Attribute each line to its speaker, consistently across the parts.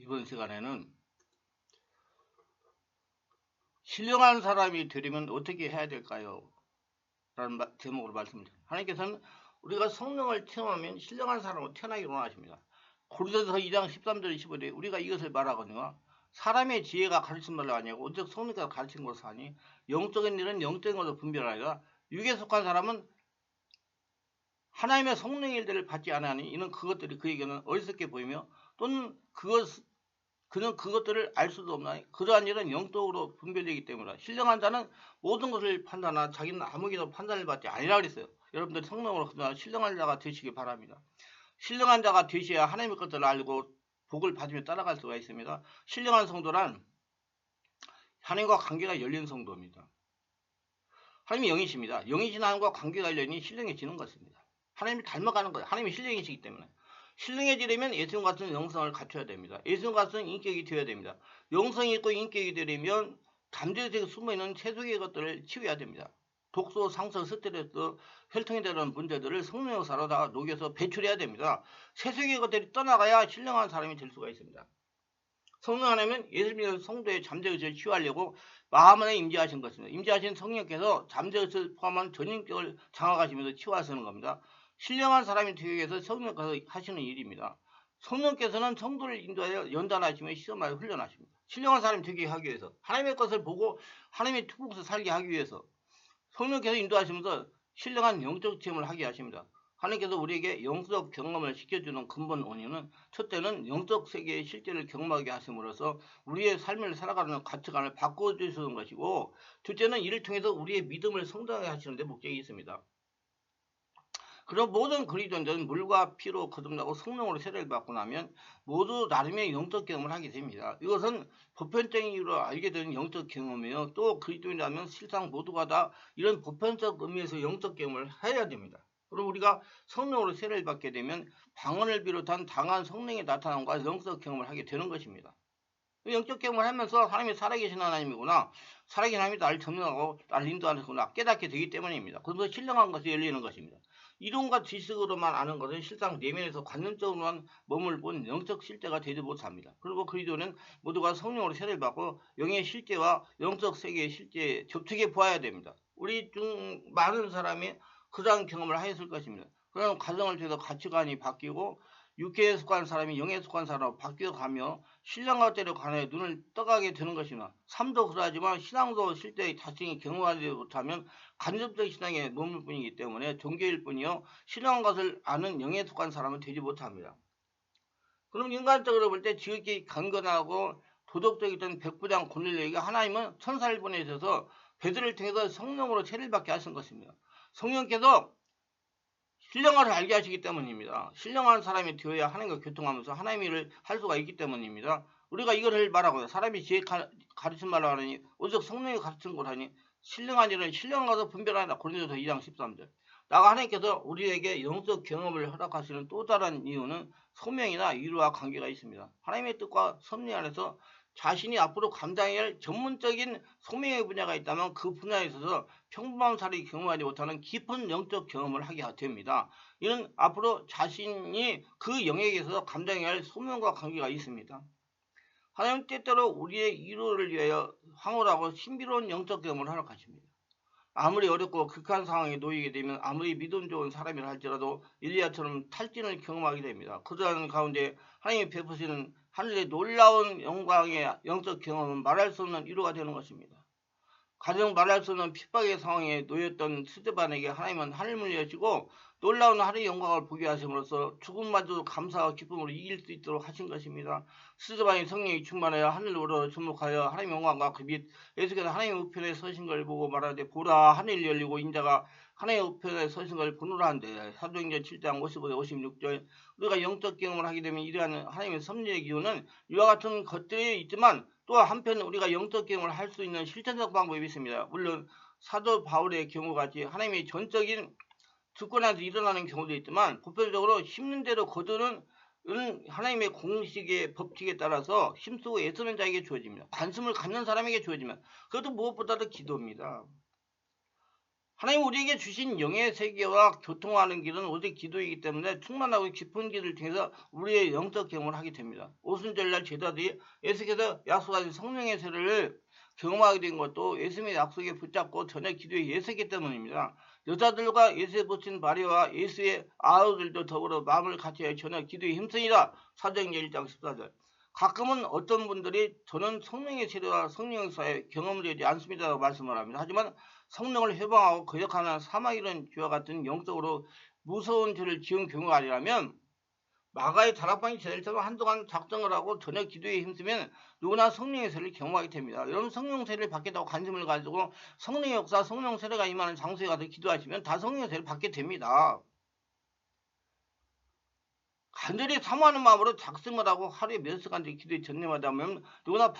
Speaker 1: 이번 시간에는 신령한 사람이 되려면 어떻게 해야 될까요? 라는 제목으로 말씀드립니다. 하나님께서는 우리가 성령을 체험하면 신령한 사람으로 태어나기로 원하십니다. 고린도서 2장 13절 15절에 우리가 이것을 말하거니와 사람의 지혜가 가르친 말로 아니고 오직 성령께서 가르친 것을 하니 영적인 일은 영적인 것으로 분별하리라. 육에 속한 사람은 하나님의 성령의 일들을 받지 않으니 이는 그것들이 그에게는 어리석게 보이며 또는 그는 그것들을 알 수도 없나니 그러한 일은 영적으로 분별되기 때문이라. 신령한 자는 모든 것을 판단하나 자기는 아무에게도 판단을 받지 아니라 그랬어요. 여러분들 성령으로 신령한 자가 되시기 바랍니다. 신령한 자가 되셔야 하나님의 것들을 알고 복을 받으며 따라갈 수가 있습니다. 신령한 성도란 하나님과 관계가 열린 성도입니다. 하나님이 영이십니다. 영이신 하나님과 관계가 열리니 신령해지는 것입니다. 하나님이 닮아가는 거예요. 하나님이 신령이시기 때문에. 신령해지려면 예수님 같은 영성을 갖춰야 됩니다. 예수님 같은 인격이 되어야 됩니다. 영성이 있고 인격이 되려면 잠재적으로 숨어있는 세속의 것들을 치워야 됩니다. 독소, 상처, 스트레스, 혈통에 대한 문제들을 성령 역사로 다 녹여서 배출해야 됩니다. 세속의 것들이 떠나가야 신령한 사람이 될 수가 있습니다. 성령 하나님은 예수님의 성도의 잠재의식을 치유하려고 마음 안에 임재하신 것입니다. 임재하신 성령께서 잠재의식을 포함한 전인격을 장악하시면서 치유하시는 겁니다. 신령한 사람이 되기 위해서 성령께서 하시는 일입니다. 성령께서는 성도를 인도하여 연단하시며 시험하여 훈련하십니다. 신령한 사람이 되게 하기 위해서 하나님의 것을 보고 하나님의 특국에서 살게 하기 위해서 성령께서 인도하시면서 신령한 영적 체험을 하게 하십니다. 하나님께서 우리에게 영적 경험을 시켜주는 근본 원인은 첫째는 영적 세계의 실제를 경험하게 하심으로써 우리의 삶을 살아가는 가치관을 바꿔주시는 것이고, 둘째는 이를 통해서 우리의 믿음을 성장하게 하시는 데 목적이 있습니다. 그럼 모든 그리스도인들은 물과 피로 거듭나고 성령으로 세례를 받고 나면 모두 나름의 영적 경험을 하게 됩니다. 이것은 보편적인 이유로 알게 되는 영적 경험이며, 또 그리스도인이라면 실상 모두가 다 이런 보편적 의미에서 영적 경험을 해야 됩니다. 그럼 우리가 성령으로 세례를 받게 되면 방언을 비롯한 다양한 성령의 나타남과 영적 경험을 하게 되는 것입니다. 영적 경험을 하면서 하나님이 살아계신 하나님이구나, 살아계신 하나님이 나를 점령하고 나를 인도하는구나 깨닫게 되기 때문입니다. 그래서 신령한 것이 열리는 것입니다. 이론과 지식으로만 아는 것은 실상 내면에서 관념적으로만 머물 뿐 영적 실제가 되지 못합니다. 그리고 그리스도는 모두가 성령으로 세례를 받고 영의 실제와 영적 세계의 실제에 접촉해 보아야 됩니다. 우리 중 많은 사람이 그러한 경험을 하였을 것입니다. 그런 과정을 통해서 가치관이 바뀌고 육체에 속한 사람이 영에 속한 사람으로 바뀌어가며 신령한 때로 관하여 눈을 떠가게 되는 것이나, 삶도 그러하지만 신앙도 실제 자신이 경험하지 못하면 간접적 신앙에 머물 뿐이기 때문에 종교일 뿐이요 신령한 것을 아는 영에 속한 사람은 되지 못합니다. 그럼 인간적으로 볼 때 지극히 강건하고 도덕적이던 백부장 고넬료에게 하나님은 천사를 보내셔서 베드로를 통해서 성령으로 세례를 받게 하신 것입니다. 성령께서 신령한을 알게 하시기 때문입니다. 신령한 사람이 되어야 하나님과 교통하면서 하나님의 일을 할 수가 있기 때문입니다. 우리가 이거를 말하고 사람이 지혜 가르친 말로 하니 오직 성령이 가르친 걸 하니 신령한 일은 신령한 것을 분별하라. 고린도서 2장 13절. 나가 하나님께서 우리에게 영적 경험을 허락하시는 또 다른 이유는 소명이나 위로와 관계가 있습니다. 하나님의 뜻과 섭리 안에서 자신이 앞으로 감당해야 할 전문적인 소명의 분야가 있다면 그 분야에 있어서 평범한 사람이 경험하지 못하는 깊은 영적 경험을 하게 됩니다. 이는 앞으로 자신이 그 영역에서 감당해야 할 소명과 관계가 있습니다. 하나님 때때로 우리의 위로를 위하여 황홀하고 신비로운 영적 경험을 허락하십니다. 아무리 어렵고 극한 상황에 놓이게 되면 아무리 믿음 좋은 사람이라 할지라도 엘리야처럼 탈진을 경험하게 됩니다. 그러한 가운데 하나님이 베푸시는 하늘의 놀라운 영광의 영적 경험은 말할 수 없는 위로가 되는 것입니다. 가령 말할 수 없는 핍박의 상황에 놓였던 스데반에게 하나님은 하늘문을 여시고 놀라운 하늘의 영광을 보게 하심으로써 죽음마저도 감사와 기쁨으로 이길 수 있도록 하신 것입니다. 스데반이 성령이 충만하여 하늘로 주목하여 하나님의 영광과 그 및 예수께서 하나님의 우편에 서신 걸 보고 말하되 보라 하늘이 열리고 인자가 하나님의 우편에 서신 걸 보노라 한데, 사도행전 7장 55절 56절. 우리가 영적 경험을 하게 되면 이러한 하나님의 섭리의 기운은 이와 같은 것들이 있지만 또 한편 우리가 영적 경험을 할 수 있는 실천적 방법이 있습니다. 물론 사도 바울의 경우같이 하나님의 전적인 주권에서 일어나는 경우도 있지만 보편적으로 심는 대로 거두는 하나님의 공식의 법칙에 따라서 힘쓰고 애쓰는 자에게 주어집니다. 관심을 갖는 사람에게 주어지면 그것도 무엇보다도 기도입니다. 하나님 우리에게 주신 영의 세계와 교통하는 길은 오직 기도이기 때문에 충만하고 깊은 길을 통해서 우리의 영적 경험을 하게 됩니다. 오순절날 제자들이 예수께서 약속하신 성령의 세례를 경험하게 된 것도 예수님의 약속에 붙잡고 전혀 기도에 예수했기 때문입니다. 여자들과 예수의 모친 마리아와 예수의 아우들도 더불어 마음을 같이 전혀 기도에 힘쓰니라. 사도행전 1장 14절. 가끔은 어떤 분들이 저는 성령의 세례와 성령의 역사에 경험을 하지 않습니다라고 말씀을 합니다. 하지만 성령을 해방하고 거역하는 사망 이런 죄와 같은 영적으로 무서운 죄를 지은 경우가 아니라면 마가의 다락방이 제자들처럼 한동안 작정을 하고 전혀 기도에 힘쓰면 누구나 성령의 세례를 경험하게 됩니다. 여러분 성령 세례를 받겠다고 관심을 가지고 성령의 역사, 성령 세례가 임하는 장소에 가서 기도하시면 다 성령의 세례를 받게 됩니다. 간절히 사모하는 마음으로 작심을 하고 하루에 몇 시간씩 기도에 전념하다 보면 누구나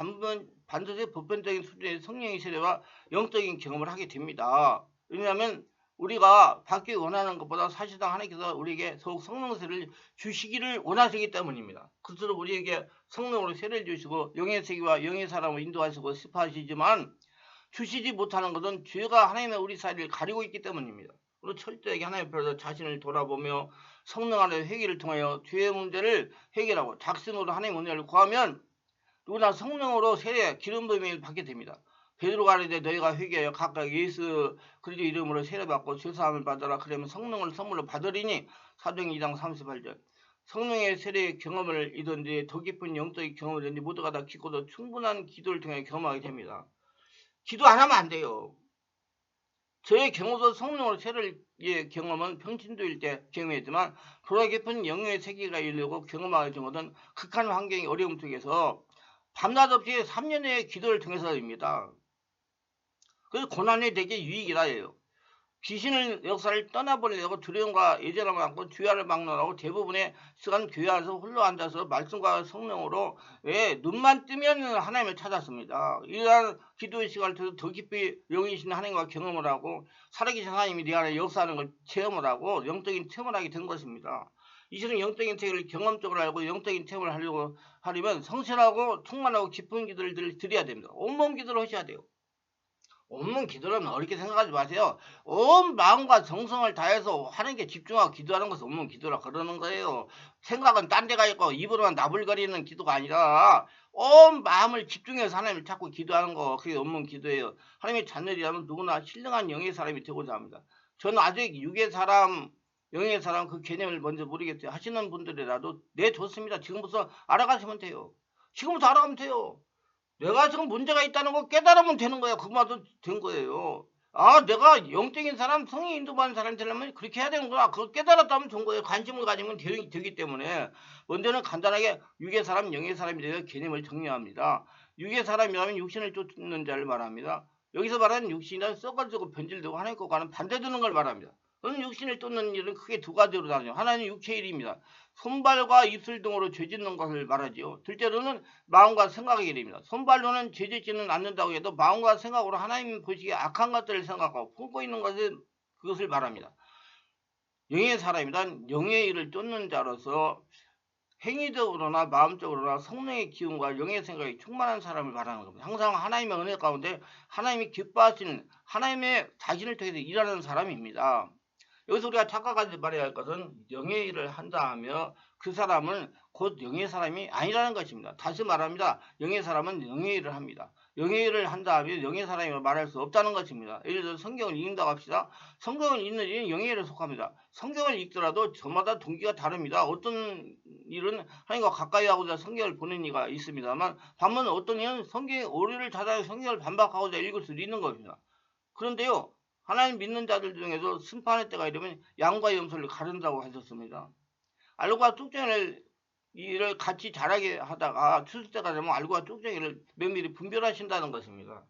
Speaker 1: 반드시 보편적인 수준의 성령의 세례와 영적인 경험을 하게 됩니다. 왜냐하면 우리가 받기 원하는 것보다 사실상 하나님께서 우리에게 더욱 성령 세례를 주시기를 원하시기 때문입니다. 그래서 우리에게 성령으로 세례를 주시고 영의 세계와 영의 사람을 인도하시고 시파하시지만 주시지 못하는 것은 죄가 하나님의 우리 사이를 가리고 있기 때문입니다. 그리고 철저하게 하나님 앞에서 자신을 돌아보며 성령 안에 회개를 통하여 죄의 문제를 해결하고 작심으로 하나님 은혜를 구하면 누구나 성령으로 세례 기름 부음을 받게 됩니다. 베드로가 이르되 너희가 회개하여 각각 예수 그리스도 이름으로 세례받고 죄사함을 받으라. 그러면 성령을 선물로 받으리니. 사도행전 2장 38절. 성령의 세례의 경험을 이든지 더 깊은 영적인 경험을 이든지 모두가 다 깊고도 충분한 기도를 통해 경험하게 됩니다. 기도 안 하면 안 돼요. 저의 경우도 성령으로 세례의 경험은 평신도일 때 경험했지만 보다 깊은 영의 세계가 이르려고 경험하게 된 것은 극한 환경의 어려움 속에서 밤낮 없이 3년의 기도를 통해서입니다. 그래서 고난이 되게 유익이라 해요. 귀신을 역사를 떠나버리려고 두려움과 예전을 안고 주야를 막론하고 대부분의 시간 교회 안에서 홀로 앉아서 말씀과 성령으로 눈만 뜨면 하나님을 찾았습니다. 이러한 기도의 시간을 통해서 더 깊이 영이신 하나님과 경험을 하고 살아계신 하나님이 내 안에 역사하는 걸 체험을 하고 영적인 체험을 하게 된 것입니다. 이처럼 영적인 체험을 경험적으로 알고 영적인 체험을 하려면 성실하고 충만하고 깊은 기도를 드려야 됩니다. 온몸 기도를 하셔야 돼요. 온몸 기도라면 어렵게 생각하지 마세요. 온 마음과 정성을 다해서 하나님께 집중하고 기도하는 것을 온몸 기도라 그러는 거예요. 생각은 딴 데가 있고 입으로만 나불거리는 기도가 아니라 온 마음을 집중해서 하나님을 찾고 기도하는 거, 그게 온몸 기도예요. 하나님의 자녀이라면 누구나 신령한 영의 사람이 되고자 합니다. 저는 아직 육의 사람, 영의 사람 그 개념을 먼저 모르겠어요. 하시는 분들이라도 좋습니다. 지금부터 알아가시면 돼요. 지금부터 알아가면 돼요. 내가 지금 문제가 있다는 거 깨달으면 되는 거야. 그것만도 된 거예요. 아, 내가 영적인 사람, 성령 인도받는 사람이 되려면 그렇게 해야 되는구나. 그걸 깨달았다면 된 거예요. 관심을 가지면 되기 때문에. 먼저는 간단하게 육의 사람, 영의 사람에 대해서 개념을 정리합니다. 육의 사람이라면 육신을 쫓는 자를 말합니다. 여기서 말하는 육신이란 썩어지고 변질되고 하나님 것과는 반대되는 걸 말합니다. 그런 육신을 쫓는 일은 크게 두 가지로 나뉘어요. 하나는 육체의 일입니다. 손발과 입술 등으로 죄짓는 것을 말하지요. 둘째로는 마음과 생각의 일입니다. 손발로는 죄짓지는 않는다고 해도 마음과 생각으로 하나님 보시기에 악한 것들을 생각하고 품고 있는 그것을 말합니다. 영의 사람이란 영의 일을 쫓는 자로서 행위적으로나 마음적으로나 성령의 기운과 영의 생각이 충만한 사람을 말하는 겁니다. 항상 하나님의 은혜 가운데 하나님이 기뻐하시는 하나님의 자신을 통해서 일하는 사람입니다. 여기서 우리가 착각하지 말아야 할 것은 영의 일을 한다 하며 그 사람은 곧 영의 사람이 아니라는 것입니다. 다시 말합니다. 영의 사람은 영의 일을 합니다. 영의 일을 한다 하면 영의 사람이라고 말할 수 없다는 것입니다. 예를 들어 성경을 읽는다고 합시다. 성경을 읽는 일은 영의 일에 속합니다. 성경을 읽더라도 저마다 동기가 다릅니다. 어떤 일은 하나님과 가까이 하고자 성경을 보는 이가 있습니다만 반면 어떤 일은 성경의 오류를 찾아 성경을 반박하고자 읽을 수 있는 겁니다. 그런데요. 하나님 믿는 자들 중에서 심판의 때가 이르면 양과 염소를 가른다고 하셨습니다. 알과 쭉정이를 같이 자라게 하다가 추수 때가 되면 알과 쭉정이를 면밀히 분별하신다는 것입니다.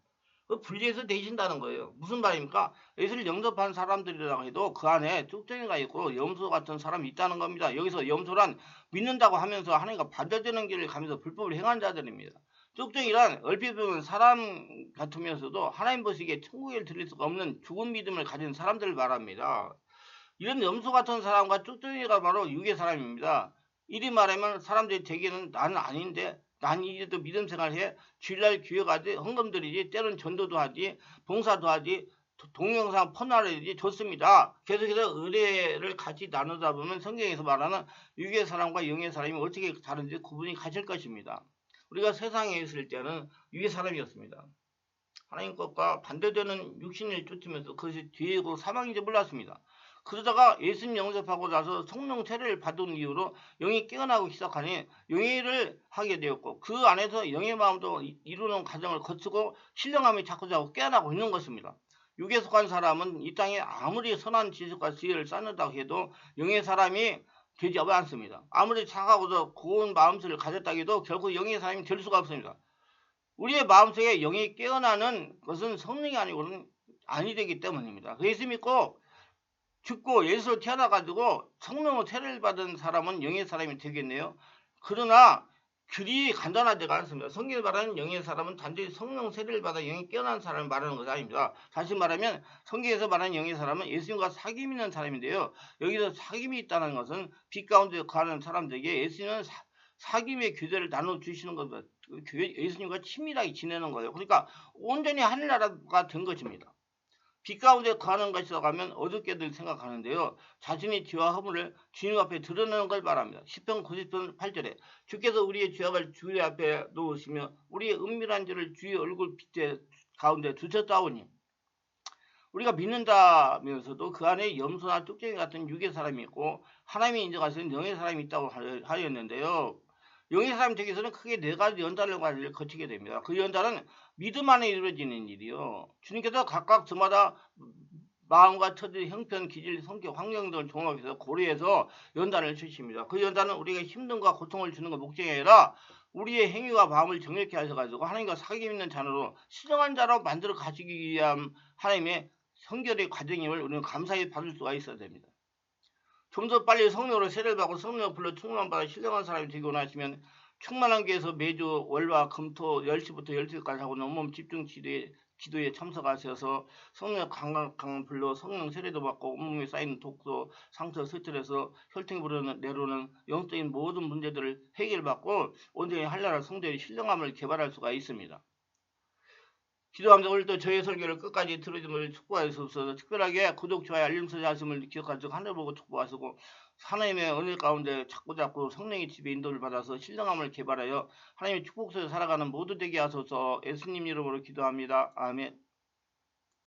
Speaker 1: 분리해서 되신다는 거예요. 무슨 말입니까? 예수를 영접한 사람들이라고 해도 그 안에 쭉정이가 있고 염소 같은 사람이 있다는 겁니다. 여기서 염소란 믿는다고 하면서 하나님과 반대되는 길을 가면서 불법을 행한 자들입니다. 쭉정이란 얼핏 보면 사람 같으면서도 하나님 보시기에 천국에 들릴 수가 없는 죽은 믿음을 가진 사람들을 말합니다. 이런 염소 같은 사람과 쭉정이가 바로 육의 사람입니다. 이리 말하면 사람들이 되기는 나는 아닌데 난 이제도 믿음 생활해 주일날 교회 가지 헌금드리지 때론 전도도 하지 봉사도 하지 동영상 퍼나르지 좋습니다. 계속해서 의뢰를 같이 나누다 보면 성경에서 말하는 육의 사람과 영의 사람이 어떻게 다른지 구분이 가실 것입니다. 우리가 세상에 있을 때는 육의 사람이었습니다. 하나님 것과 반대되는 육신을 쫓으면서 그것이 죄이고 사망인지 몰랐습니다. 그러다가 예수님 영접하고 나서 성령 세례를 받은 이후로 영이 깨어나기 시작하니 영의를 하게 되었고 그 안에서 영의 마음도 이루는 과정을 거치고 신령함이 자꾸자꾸 깨어나고 있는 것입니다. 육에 속한 사람은 이 땅에 아무리 선한 지식과 지혜를 쌓는다고 해도 영의 사람이 되지 않습니다. 아무리 착하고도 고운 마음씨를 가졌다 해도 결국 영의 사람이 될 수가 없습니다. 우리의 마음속에 영이 깨어나는 것은 성령이 아니고는 아니 되기 때문입니다. 예수 믿고 죽고 예수로 태어나가지고 성령으로 세례를 받은 사람은 영의 사람이 되겠네요. 그러나 그리 간단하지가 않습니다. 성경에 말하는 영의 사람은 단지 성령 세례를 받아 영이 깨어난 사람을 말하는 것이 아닙니다. 다시 말하면 성경에서 말하는 영의 사람은 예수님과 사귐이 있는 사람인데요. 여기서 사귐이 있다는 것은 빛 가운데 거하는 사람들에게 예수님은 사귐의 교제를 나눠주시는 겁니다. 예수님과 친밀하게 지내는 거예요. 그러니까 온전히 하늘나라가 된 것입니다. 빛 가운데 거하는 것이라고 하면 어둡게들 생각하는데요. 자신의 죄와 허물을 주님 앞에 드러내는 걸 말합니다. 시편 90편 8절에 주께서 우리의 죄악을 주의 앞에 놓으시며 우리의 은밀한 죄를 주의 얼굴 빛 가운데 두셨다오니 우리가 믿는다면서도 그 안에 염소나 뚝쟁이 같은 육의 사람이 있고 하나님이 인정하시는 영의 사람이 있다고 하였는데요. 영의 사람이 되기 위해서는 크게 네 가지 연단을 거치게 됩니다. 그 연단은 믿음 안에 이루어지는 일이요. 주님께서 각각 저마다 마음과 처지, 형편, 기질, 성격, 환경 등을 종합해서 고려해서 연단을 주십니다. 그 연단은 우리에게 힘듦과 고통을 주는 것 목적이 아니라 우리의 행위와 마음을 정확히 하셔가지고 하나님과 사귐 있는 자로 신령한 자로 만들어 가시기 위한 하나님의 성결의 과정임을 우리는 감사히 받을 수가 있어야 됩니다. 좀 더 빨리 성령으로 세례를 받고 성령을 불러 충만한 받아 신령한 사람이 되기 원하시면 충만한 교회에서 매주 월화 금토 10시부터 12시까지 하고 온몸 집중 기도에 참석하셔서 성령 강강 불러 성령 세례도 받고 온몸에 쌓인 독소, 상처, 스트레스, 혈통이 내려오는 영적인 모든 문제들을 해결받고 온전히 한나라 성도의 신령함을 개발할 수가 있습니다. 기도하면서 오늘도 저의 설교를 끝까지 들어주면 축복하시옵소서. 특별하게 구독, 좋아요, 알림 설정하심을 기억하시고 하늘 보고 축복하시고 하나님의 은혜 가운데 자꾸 성령의 집에 인도를 받아서 신령함을 개발하여 하나님의 축복 속에 살아가는 모두 되게 하소서. 예수님 이름으로 기도합니다. 아멘.